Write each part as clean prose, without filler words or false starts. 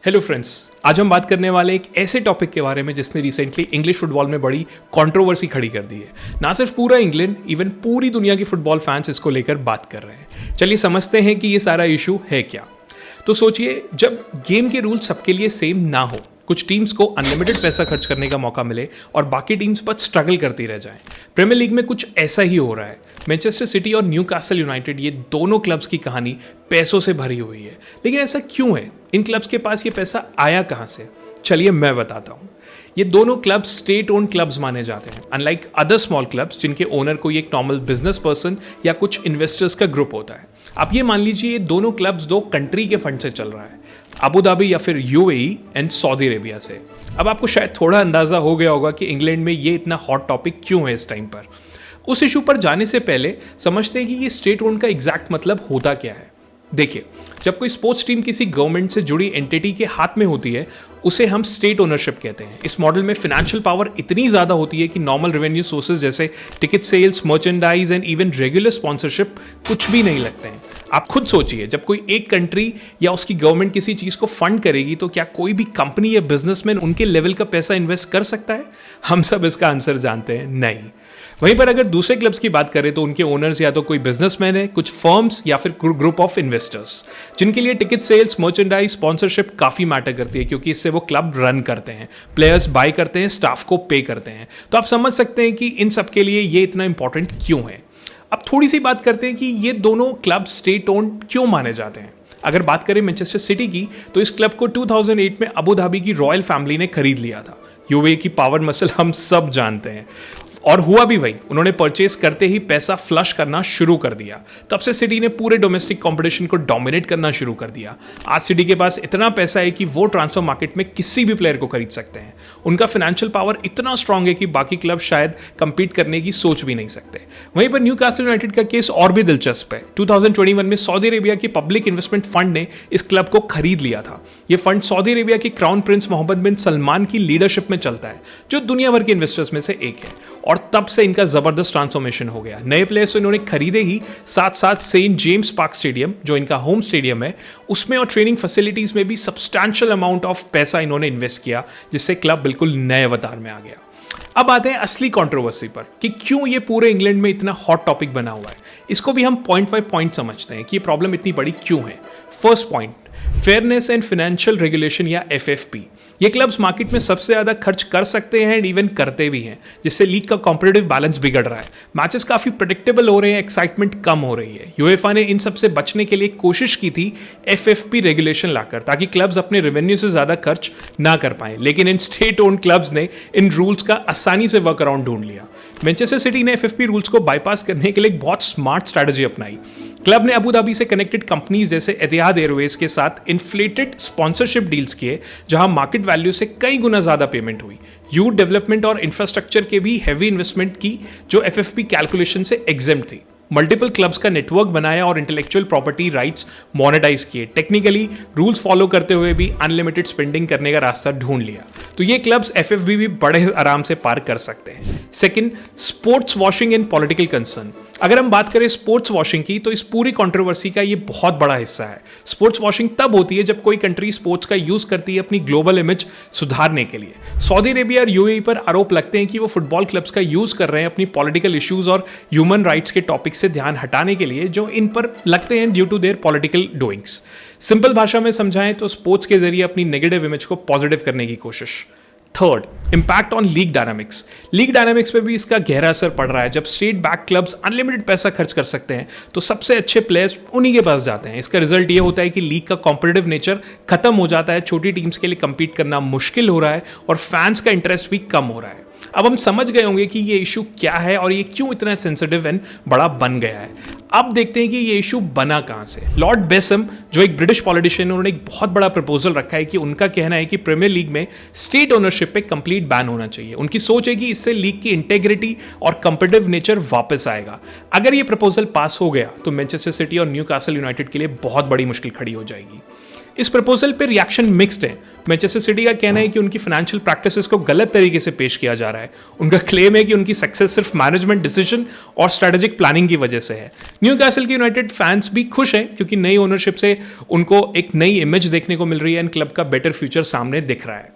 Hello friends, आज हम बात करने वाले एक ऐसे टॉपिक के बारे में जिसने रिसेंटली इंग्लिश फुटबॉल में बड़ी कंट्रोवर्सी खड़ी कर दी है। ना सिर्फ पूरा इंग्लैंड, इवन पूरी दुनिया के फुटबॉल फैंस इसको लेकर बात कर रहे हैं। चलिए समझते हैं कि ये सारा इशू है क्या। तो सोचिए, जब गेम के रूल सबके लिए सेम ना हो, कुछ टीम्स को अनलिमिटेड पैसा खर्च करने का मौका मिले और बाकी टीम्स बस स्ट्रगल करती रह जाएं। प्रीमियर लीग में कुछ ऐसा ही हो रहा है। मैनचेस्टर सिटी और न्यूकासल यूनाइटेड, ये दोनों क्लब्स की कहानी पैसों से भरी हुई है। लेकिन ऐसा क्यों है? इन क्लब्स के पास ये पैसा आया कहाँ से? चलिए मैं बताता हूँ। ये दोनों क्लब्स स्टेट ओन क्लब्स माने जाते हैं, अनलाइक अदर स्मॉल क्लब्स जिनके ओनर कोई एक नॉर्मल बिजनेस पर्सन या कुछ इन्वेस्टर्स का ग्रुप होता है। आप ये मान लीजिए ये दोनों क्लब्स दो कंट्री के फंड से चल रहा है, अबू धाबी या फिर यूएई एंड सऊदी अरेबिया से। अब आपको शायद थोड़ा अंदाजा हो गया होगा कि इंग्लैंड में ये इतना हॉट टॉपिक क्यों है इस टाइम पर। उस इशू पर जाने से पहले समझते हैं कि ये स्टेट ओन का एग्जैक्ट मतलब होता क्या है। देखिए, जब कोई स्पोर्ट्स टीम किसी गवर्नमेंट से जुड़ी एंटिटी के हाथ में होती है, उसे हम स्टेट ओनरशिप कहते हैं। इस मॉडल में फाइनेंशियल पावर इतनी ज्यादा होती है कि नॉर्मल रेवेन्यू सोर्सेज जैसे ticket sales, merchandise and even regular sponsorship कुछ भी नहीं लगते हैं। आप खुद सोचिए, जब कोई एक कंट्री या उसकी गवर्नमेंट किसी चीज को फंड करेगी तो क्या कोई भी कंपनी या बिजनेसमैन उनके लेवल का पैसा इन्वेस्ट कर सकता है? हम सब इसका आंसर जानते हैं, नहीं। वहीं पर अगर दूसरे क्लब्स की बात करें तो उनके ओनर्स या तो कोई बिजनेसमैन है, कुछ फर्म्स या फिर ग्रुप ऑफ इन्वेस्टर्स, जिनके लिए टिकट सेल्स, मर्चेंडाइज, स्पॉन्सरशिप काफी मैटर करती है, क्योंकि इससे वो क्लब रन करते हैं, प्लेयर्स बाय करते हैं, स्टाफ को पे करते हैं। तो आप समझ सकते हैं कि इन सब के लिए ये इतना इंपॉर्टेंट क्यों है। अब थोड़ी सी बात करते हैं कि ये दोनों क्लब स्टेट ओन्ड क्यों माने जाते हैं। अगर बात करें मैनचेस्टर सिटी की, तो इस क्लब को 2008 में अबू धाबी की रॉयल फैमिली ने खरीद लिया था। यूएई की पावर मसल हम सब जानते हैं, और हुआ भी वही। उन्होंने परचेस करते ही पैसा फ्लश करना शुरू कर दिया। तब से सिटी ने पूरे डोमेस्टिक कंपटीशन को डोमिनेट करना शुरू कर दिया। आज सिटी के पास इतना पैसा है कि वो ट्रांसफर मार्केट में किसी भी प्लेयर को खरीद सकते हैं। उनका फाइनेंशियल पावर इतना स्ट्रांग है कि बाकी क्लब शायद कंपीट करने की सोच भी नहीं सकते। वहीं पर न्यूकासल यूनाइटेड का केस और भी दिलचस्प है। 2021 में सऊदी अरेबिया की पब्लिक इन्वेस्टमेंट फंड ने इस क्लब को खरीद लिया था। यह फंड सऊदी अरेबिया के क्राउन प्रिंस मोहम्मद बिन सलमान की लीडरशिप में चलता है, जो दुनिया भर के इन्वेस्टर्स में से एक है। और तब से इनका जबरदस्त ट्रांसफॉर्मेशन हो गया। नए प्लेयर्स तो इन्होंने खरीदे ही, साथ साथ सेंट जेम्स पार्क स्टेडियम, जो इनका होम स्टेडियम है, उसमें और ट्रेनिंग फैसिलिटीज में भी सब्सटैंशियल अमाउंट ऑफ पैसा इन्होंने इन्वेस्ट किया, जिससे क्लब बिल्कुल नए अवतार में आ गया। अब आते हैं असली कंट्रोवर्सी पर कि क्यों ये पूरे इंग्लैंड में इतना हॉट टॉपिक बना हुआ है। इसको भी हम पॉइंट बाय पॉइंट समझते हैं कि ये प्रॉब्लम इतनी बड़ी क्यों है। First point, fairness and financial regulation या एफएफपी। ये क्लब्स मार्केट में सबसे ज्यादा खर्च कर सकते हैं एंड इवन करते भी हैं, जिससे लीग का कॉम्पिटिटिव बैलेंस बिगड़ रहा है। मैचेस काफी प्रेडिक्टेबल हो रहे हैं, एक्साइटमेंट कम हो रही है। यूएफए ने इन सब से बचने के लिए कोशिश की थी एफएफपी रेगुलेशन लाकर, ताकि क्लब्स अपने रेवेन्यू से ज्यादा खर्च ना कर पाए। लेकिन इन स्टेट ओन क्लब्स ने इन रूल्स का आसानी से वर्क अराउंड ढूंढ लिया। मैनचेस्टर सिटी ने एफएफपी रूल्स को बाईपास करने के लिए एक बहुत स्मार्ट स्ट्रैटेजी अपनाई। क्लब ने अबू धाबी से कनेक्टेड कंपनीज जैसे एतिहाद एयरवेज के साथ इन्फ्लेटेड स्पॉन्सरशिप डील्स किए, जहां मार्केट वैल्यू से कई गुना ज्यादा पेमेंट हुई। यूथ डेवलपमेंट और इंफ्रास्ट्रक्चर के भी हैवी इन्वेस्टमेंट की, जो एफएफपी कैलकुलेशन से एग्जेम्प्ट थी। मल्टीपल क्लब्स का नेटवर्क बनाया और इंटेलेक्चुअल प्रॉपर्टी राइट्स मोनेटाइज किए। टेक्निकली रूल्स फॉलो करते हुए भी अनलिमिटेड स्पेंडिंग करने का रास्ता ढूंढ लिया। तो ये क्लब्स एफएफबी भी बड़े आराम से पार कर सकते हैं। Second, sports washing and political concern. अगर हम बात करें स्पोर्ट्स वॉशिंग की, तो इस पूरी कंट्रोवर्सी का ये बहुत बड़ा हिस्सा है। स्पोर्ट्स वॉशिंग तब होती है जब कोई कंट्री स्पोर्ट्स का यूज करती है अपनी ग्लोबल इमेज सुधारने के लिए। सऊदी अरेबिया और यूएई पर आरोप लगते हैं कि वो फुटबॉल क्लब्स का यूज कर रहे हैं अपनी पॉलिटिकल इश्यूज और ह्यूमन राइट्स के टॉपिक से ध्यान हटाने के लिए, जो इन पर लगते हैं due to their political doings. Simple भाषा में समझाएं तो स्पोर्ट्स के जरिए अपनी नेगेटिव इमेज को पॉजिटिव करने की कोशिश। Third, impact on league dynamics. League dynamics पे भी इसका गहरा असर पड़ रहा है। जब स्टेट बैक क्लब्स अनलिमिटेड पैसा खर्च कर सकते हैं, तो सबसे अच्छे प्लेयर्स उन्हीं के पास जाते हैं। इसका रिजल्ट ये होता है कि लीग का कॉम्पिटिटिव नेचर खत्म हो जाता है, छोटी टीम्स के लिए कंपीट करना मुश्किल हो रहा है और फैंस का इंटरेस्ट भी कम हो रहा है। अब हम समझ गए होंगे कि ये इशू क्या है और ये क्यों इतना सेंसिटिव एंड बड़ा बन गया है। अब देखते हैं कि ये इशू बना कहां से। लॉर्ड बेसम, जो एक ब्रिटिश पॉलिटिशियन, उन्होंने एक बहुत बड़ा प्रपोजल रखा है कि उनका कहना है कि प्रीमियर लीग में स्टेट ओनरशिप पे कंप्लीट बैन होना चाहिए। उनकी सोच है कि इससे लीग की इंटेग्रिटी और कंपिटिटिव नेचर वापस आएगा। अगर ये प्रपोजल पास हो गया तो मैनचेस्टर सिटी और न्यूकासल यूनाइटेड के लिए बहुत बड़ी मुश्किल खड़ी हो जाएगी। इस प्रपोजल पे रिएक्शन मिक्स्ड है। मैनचेस्टर सिटी का कहना है कि उनकी फाइनेंशियल प्रैक्टिसेस को गलत तरीके से पेश किया जा रहा है। उनका क्लेम है कि उनकी सक्सेस सिर्फ मैनेजमेंट डिसीजन और स्ट्रेटेजिक प्लानिंग की वजह से है। न्यूकासल के यूनाइटेड फैंस भी खुश हैं क्योंकि नई ओनरशिप से उनको एक नई इमेज देखने को मिल रही है एंड क्लब का बेटर फ्यूचर सामने दिख रहा है।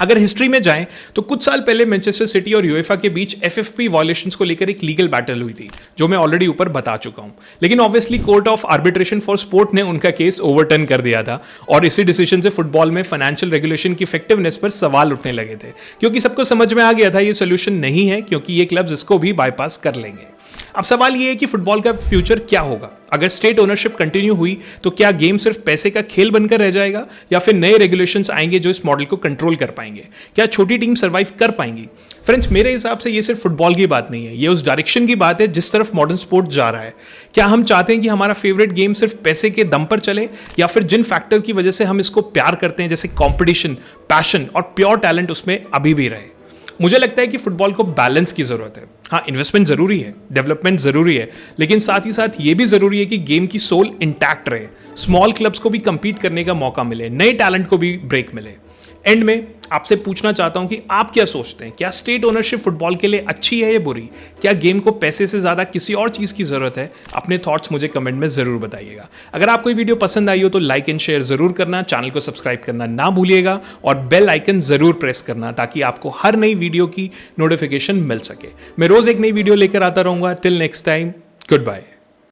अगर हिस्ट्री में जाएं तो कुछ साल पहले मैनचेस्टर सिटी और यूएफए के बीच एफएफपी वायलेशंस को लेकर एक लीगल बैटल हुई थी, जो मैं ऑलरेडी ऊपर बता चुका हूं। लेकिन obviously court of arbitration for sport ने उनका केस ओवरटर्न कर दिया था और इसी डिसीजन से फुटबॉल में फाइनेंशियल रेगुलेशन की इफेक्टिवनेस पर सवाल उठने लगे थे, क्योंकि सबको समझ में आ गया था ये सोल्यूशन नहीं है, क्योंकि ये क्लब्स इसको भी बाईपास कर लेंगे। अब सवाल ये है कि फुटबॉल का फ्यूचर क्या होगा। अगर स्टेट ओनरशिप कंटिन्यू हुई तो क्या गेम सिर्फ पैसे का खेल बनकर रह जाएगा, या फिर नए रेगुलेशंस आएंगे जो इस मॉडल को कंट्रोल कर पाएंगे? क्या छोटी टीम सर्वाइव कर पाएंगी? फ्रेंड्स, मेरे हिसाब से ये सिर्फ फुटबॉल की बात नहीं है, ये उस डायरेक्शन की बात है जिस तरफ मॉडर्न स्पोर्ट जा रहा है। क्या हम चाहते हैं कि हमारा फेवरेट गेम सिर्फ पैसे के दम पर चले, या फिर जिन फैक्टर की वजह से हम इसको प्यार करते हैं, जैसे कॉम्पिटिशन, पैशन और प्योर टैलेंट, उसमें अभी भी रहे? मुझे लगता है कि फुटबॉल को बैलेंस की जरूरत है। हाँ, इन्वेस्टमेंट जरूरी है, डेवलपमेंट जरूरी है, लेकिन साथ ही साथ ये भी जरूरी है कि गेम की सोल इंटैक्ट रहे, स्मॉल क्लब्स को भी कंपीट करने का मौका मिले, नए टैलेंट को भी ब्रेक मिले। एंड में आपसे पूछना चाहता हूं कि आप क्या सोचते हैं? क्या स्टेट ओनरशिप फुटबॉल के लिए अच्छी है या बुरी? क्या गेम को पैसे से ज्यादा किसी और चीज की जरूरत है? अपने थॉट्स मुझे कमेंट में जरूर बताइएगा। अगर आपको ये वीडियो पसंद आई हो तो लाइक एंड शेयर जरूर करना, चैनल को सब्सक्राइब करना ना भूलिएगा और बेल आइकन जरूर प्रेस करना, ताकि आपको हर नई वीडियो की नोटिफिकेशन मिल सके। मैं रोज एक नई वीडियो लेकर आता रहूंगा। Till next time, good bye.